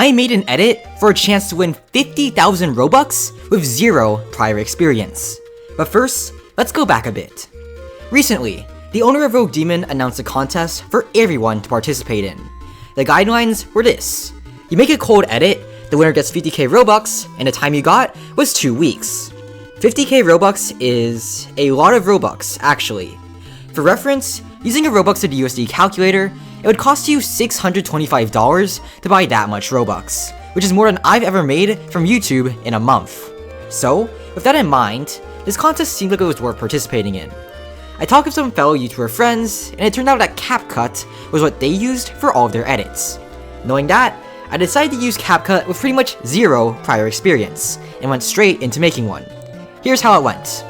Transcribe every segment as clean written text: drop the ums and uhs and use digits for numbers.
I made an edit for a chance to win 50,000 Robux with zero prior experience. But first, let's go back a bit. Recently, the owner of Rogue Demon announced a contest for everyone to participate in. The guidelines were this: you make a cold edit, the winner gets 50k Robux, and the time you got was 2 weeks. 50k Robux is a lot of Robux, actually. For reference, using a Robux to the USD calculator, it would cost you $625 to buy that much Robux, which is more than I've ever made from YouTube in a month. So, with that in mind, this contest seemed like it was worth participating in. I talked with some fellow YouTuber friends, and it turned out that CapCut was what they used for all of their edits. Knowing that, I decided to use CapCut with pretty much zero prior experience, and went straight into making one. Here's how it went.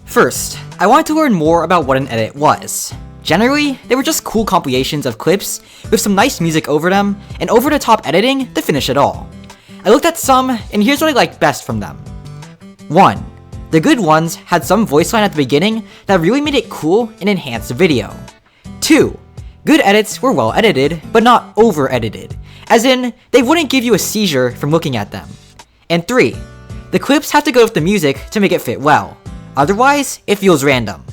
First, I wanted to learn more about what an edit was. Generally, they were just cool compilations of clips with some nice music over them, and over-the-top editing to finish it all. I looked at some, and here's what I liked best from them. 1. The good ones had some voice line at the beginning that really made it cool and enhanced the video. 2. Good edits were well edited, but not over-edited, as in, they wouldn't give you a seizure from looking at them. And 3. The clips have to go with the music to make it fit well, otherwise, it feels random.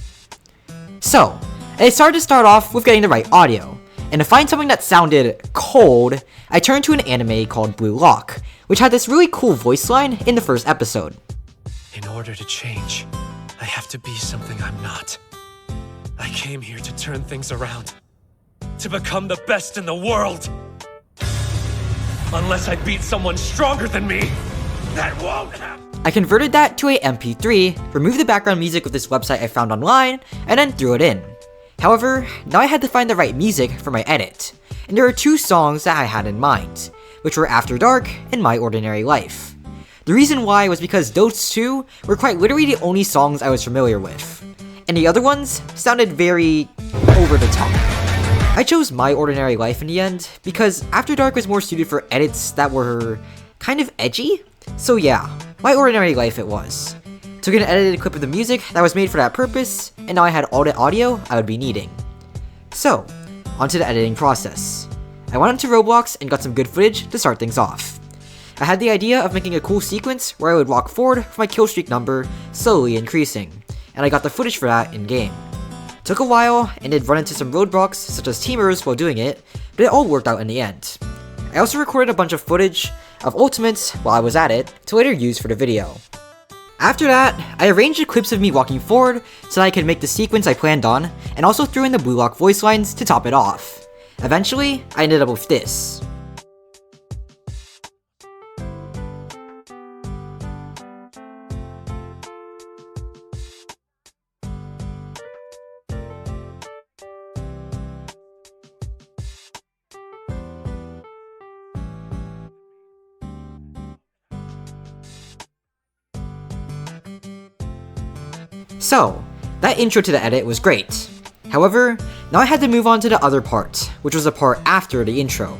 So, I decided to start off with getting the right audio, and to find something that sounded cold, I turned to an anime called Blue Lock, which had this really cool voice line in the first episode. In order to change, I have to be something I'm not. I came here to turn things around, to become the best in the world. Unless I beat someone stronger than me, that won't happen. I converted that to a MP3, removed the background music of this website I found online, and then threw it in. However, now I had to find the right music for my edit, and there are 2 songs that I had in mind, which were After Dark and My Ordinary Life. The reason why was because those 2 were quite literally the only songs I was familiar with, and the other ones sounded very over the top. I chose My Ordinary Life in the end because After Dark was more suited for edits that were kind of edgy, so yeah, My Ordinary Life it was. Took an edited clip of the music that was made for that purpose, and now I had all the audio I would be needing. So, onto the editing process. I went into Roblox and got some good footage to start things off. I had the idea of making a cool sequence where I would walk forward with my killstreak number slowly increasing, and I got the footage for that in-game. Took a while, and did run into some roadblocks such as teamers while doing it, but it all worked out in the end. I also recorded a bunch of footage of ultimates while I was at it, to later use for the video. After that, I arranged the clips of me walking forward so that I could make the sequence I planned on, and also threw in the Blue Lock voice lines to top it off. Eventually, I ended up with this. So, that intro to the edit was great. However, now I had to move on to the other part, which was the part after the intro.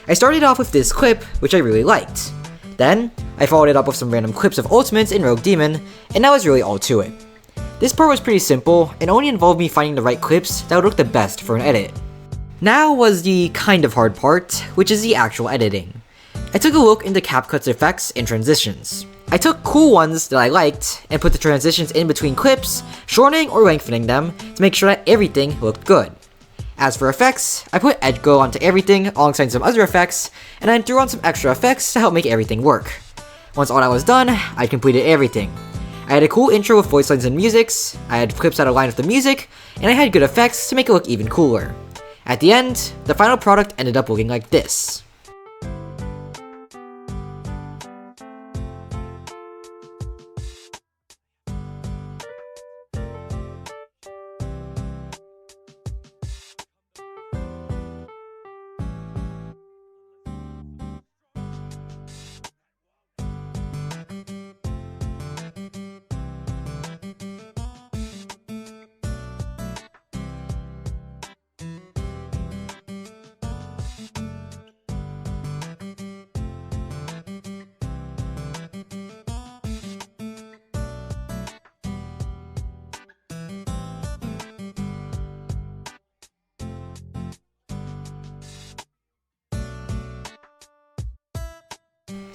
I started off with this clip, which I really liked. Then, I followed it up with some random clips of ultimates in Rogue Demon, and that was really all to it. This part was pretty simple, and only involved me finding the right clips that would look the best for an edit. Now was the kind of hard part, which is the actual editing. I took a look into CapCut's effects and transitions. I took cool ones that I liked, and put the transitions in between clips, shortening or lengthening them to make sure that everything looked good. As for effects, I put edge glow onto everything alongside some other effects, and then threw on some extra effects to help make everything work. Once all that was done, I completed everything. I had a cool intro with voice lines and musics, I had clips that aligned with the music, and I had good effects to make it look even cooler. At the end, the final product ended up looking like this.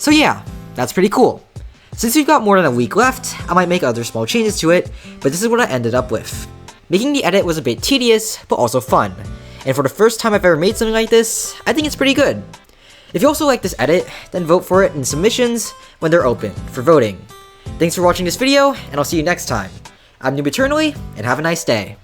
So yeah, that's pretty cool. Since we've got more than a week left, I might make other small changes to it, but this is what I ended up with. Making the edit was a bit tedious, but also fun. And for the first time I've ever made something like this, I think it's pretty good. If you also like this edit, then vote for it in submissions when they're open for voting. Thanks for watching this video, and I'll see you next time. I'm Noob Eternally, and have a nice day.